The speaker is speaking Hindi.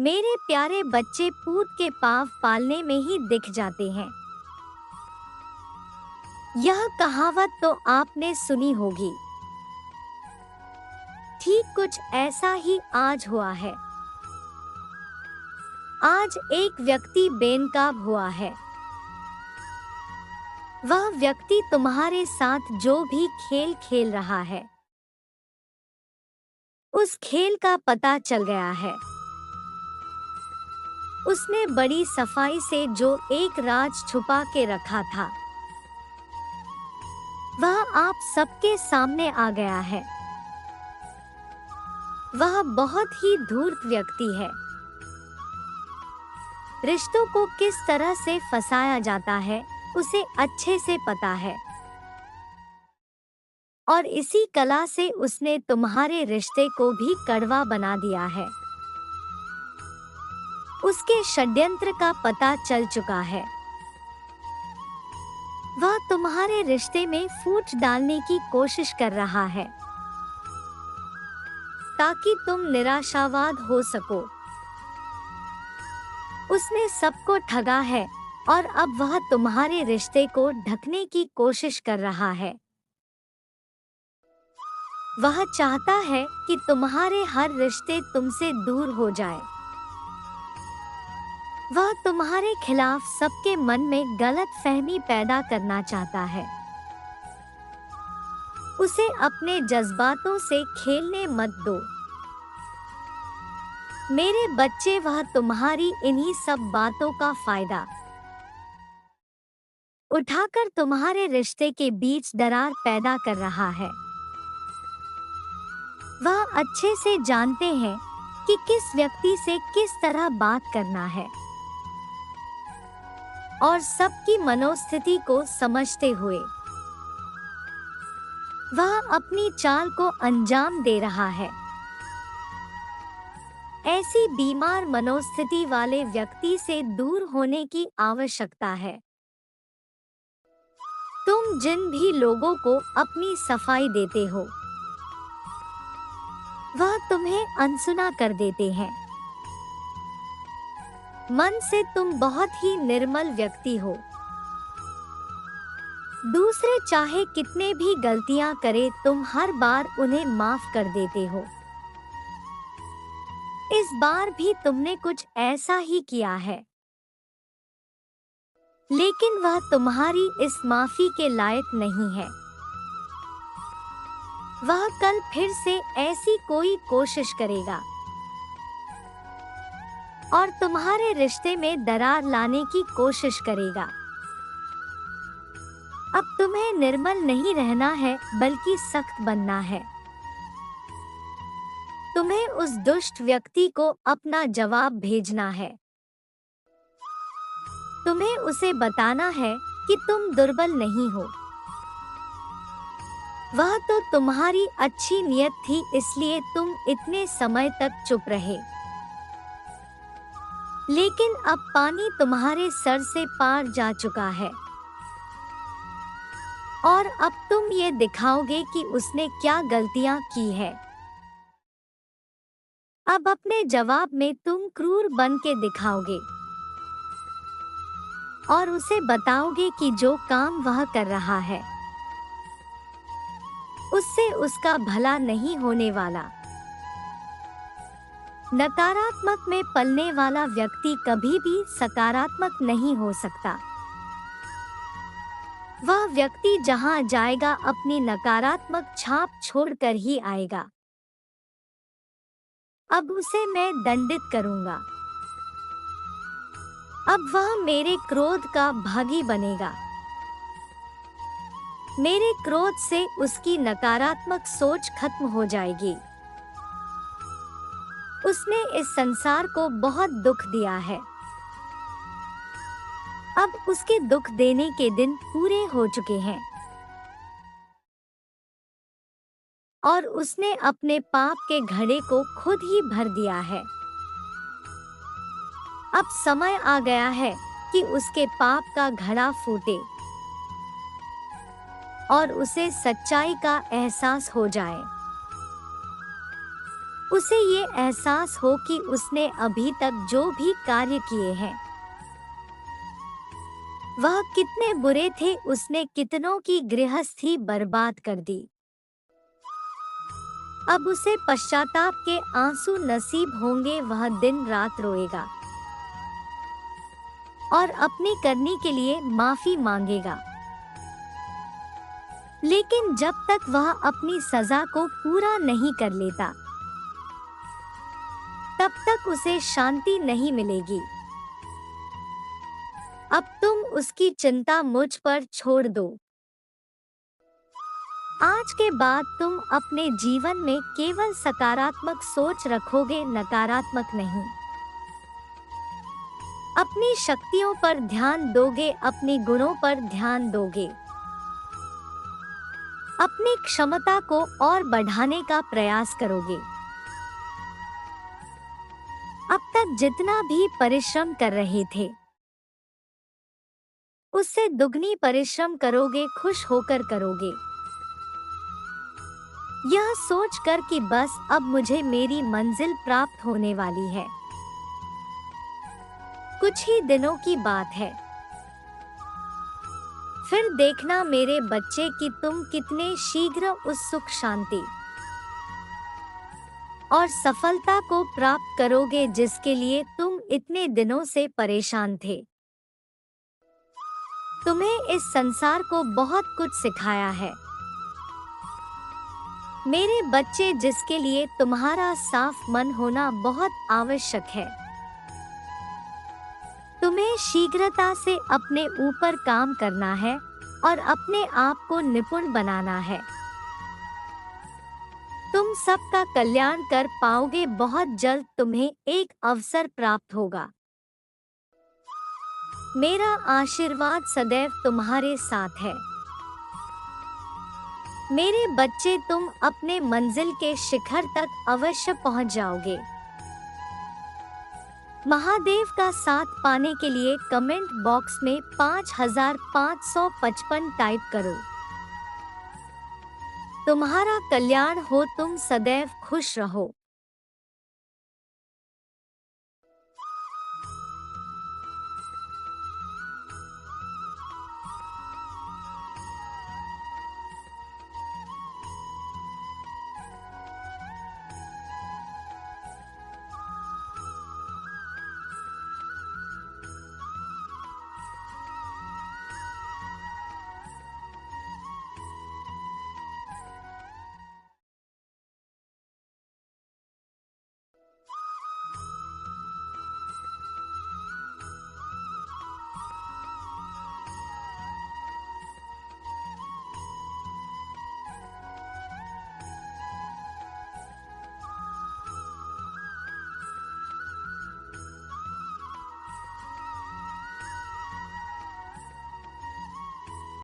मेरे प्यारे बच्चे पूत के पाँव पालने में ही दिख जाते हैं। यह कहावत तो आपने सुनी होगी। ठीक कुछ ऐसा ही आज हुआ है। आज एक व्यक्ति बेनकाब हुआ है। वह व्यक्ति तुम्हारे साथ जो भी खेल खेल रहा है, उस खेल का पता चल गया है। उसने बड़ी सफाई से जो एक राज छुपा के रखा था, वह आप सबके सामने आ गया है। वह बहुत ही धूर्त व्यक्ति है। रिश्तों को किस तरह से फंसाया जाता है, उसे अच्छे से पता है। और इसी कला से उसने तुम्हारे रिश्ते को भी कड़वा बना दिया है। उसके षड्यंत्र का पता चल चुका है। वह तुम्हारे रिश्ते में फूट डालने की कोशिश कर रहा है, ताकि तुम निराशावाद हो सको। उसने सबको ठगा है और अब वह तुम्हारे रिश्ते को ढकने की कोशिश कर रहा है। वह चाहता है कि तुम्हारे हर रिश्ते तुमसे दूर हो जाए। वह तुम्हारे खिलाफ सबके मन में गलतफहमी पैदा करना चाहता है। उसे अपने जज्बातों से खेलने मत दो। मेरे बच्चे, वह तुम्हारी इन्हीं सब बातों का फायदा उठाकर तुम्हारे रिश्ते के बीच दरार पैदा कर रहा है। वह अच्छे से जानते हैं कि किस व्यक्ति से किस तरह बात करना है, और सबकी मनोस्थिति को समझते हुए वह अपनी चाल को अंजाम दे रहा है। ऐसी बीमार मनोस्थिति वाले व्यक्ति से दूर होने की आवश्यकता है। तुम जिन भी लोगों को अपनी सफाई देते हो, वह तुम्हें अनसुना कर देते हैं। मन से तुम बहुत ही निर्मल व्यक्ति हो। दूसरे चाहे कितने भी गलतियां करे, तुम हर बार उन्हें माफ कर देते हो। इस बार भी तुमने कुछ ऐसा ही किया है, लेकिन वह तुम्हारी इस माफी के लायक नहीं है। वह कल फिर से ऐसी कोई कोशिश करेगा और तुम्हारे रिश्ते में दरार लाने की कोशिश करेगा। अब तुम्हें निर्मल नहीं रहना है, बल्कि सख्त बनना है। तुम्हें उस दुष्ट व्यक्ति को अपना जवाब भेजना है। तुम्हें उसे बताना है कि तुम दुर्बल नहीं हो। वह तो तुम्हारी अच्छी नियत थी, इसलिए तुम इतने समय तक चुप रहे। लेकिन अब पानी तुम्हारे सर से पार जा चुका है, और अब तुम ये दिखाओगे कि उसने क्या गलतियां की है। अब अपने जवाब में तुम क्रूर बन के दिखाओगे और उसे बताओगे कि जो काम वह कर रहा है, उससे उसका भला नहीं होने वाला। नकारात्मक में पलने वाला व्यक्ति कभी भी सकारात्मक नहीं हो सकता। वह व्यक्ति जहां जाएगा, अपनी नकारात्मक छाप छोड़कर ही आएगा। अब उसे मैं दंडित करूंगा। अब वह मेरे क्रोध का भागी बनेगा। मेरे क्रोध से उसकी नकारात्मक सोच खत्म हो जाएगी। उसने इस संसार को बहुत दुख दिया है। अब उसके दुख देने के दिन पूरे हो चुके हैं, और उसने अपने पाप के घड़े को खुद ही भर दिया है। अब समय आ गया है कि उसके पाप का घड़ा फूटे और उसे सच्चाई का एहसास हो जाए। उसे ये एहसास हो कि उसने अभी तक जो भी कार्य किए हैं वह कितने बुरे थे, उसने कितनों की गृहस्थी बर्बाद कर दी। अब उसे पश्चाताप के आंसू नसीब होंगे, वह दिन रात रोएगा और अपनी करनी के लिए माफी मांगेगा। लेकिन जब तक वह अपनी सजा को पूरा नहीं कर लेता तब तक उसे शांति नहीं मिलेगी। अब तुम उसकी चिंता मुझ पर छोड़ दो। आज के बाद तुम अपने जीवन में केवल सकारात्मक सोच रखोगे, नकारात्मक नहीं। अपनी शक्तियों पर ध्यान दोगे, अपने गुणों पर ध्यान दोगे। अपनी क्षमता को और बढ़ाने का प्रयास करोगे। अब तक जितना भी परिश्रम कर रहे थे उससे दुगनी परिश्रम करोगे, खुश होकर करोगे। यह सोचकर कि बस अब मुझे मेरी मंजिल प्राप्त होने वाली है। कुछ ही दिनों की बात है, फिर देखना मेरे बच्चे कि तुम कितने शीघ्र उस सुख शांति और सफलता को प्राप्त करोगे जिसके लिए तुम इतने दिनों से परेशान थे। तुम्हें इस संसार को बहुत कुछ सिखाया है मेरे बच्चे, जिसके लिए तुम्हारा साफ मन होना बहुत आवश्यक है। तुम्हें शीघ्रता से अपने ऊपर काम करना है और अपने आप को निपुण बनाना है। तुम सबका कल्याण कर पाओगे, बहुत जल्द तुम्हें एक अवसर प्राप्त होगा। मेरा आशीर्वाद सदैव तुम्हारे साथ है मेरे बच्चे, तुम अपने मंजिल के शिखर तक अवश्य पहुंच जाओगे। महादेव का साथ पाने के लिए कमेंट बॉक्स में 5555 टाइप करो। तुम्हारा कल्याण हो, तुम सदैव खुश रहो।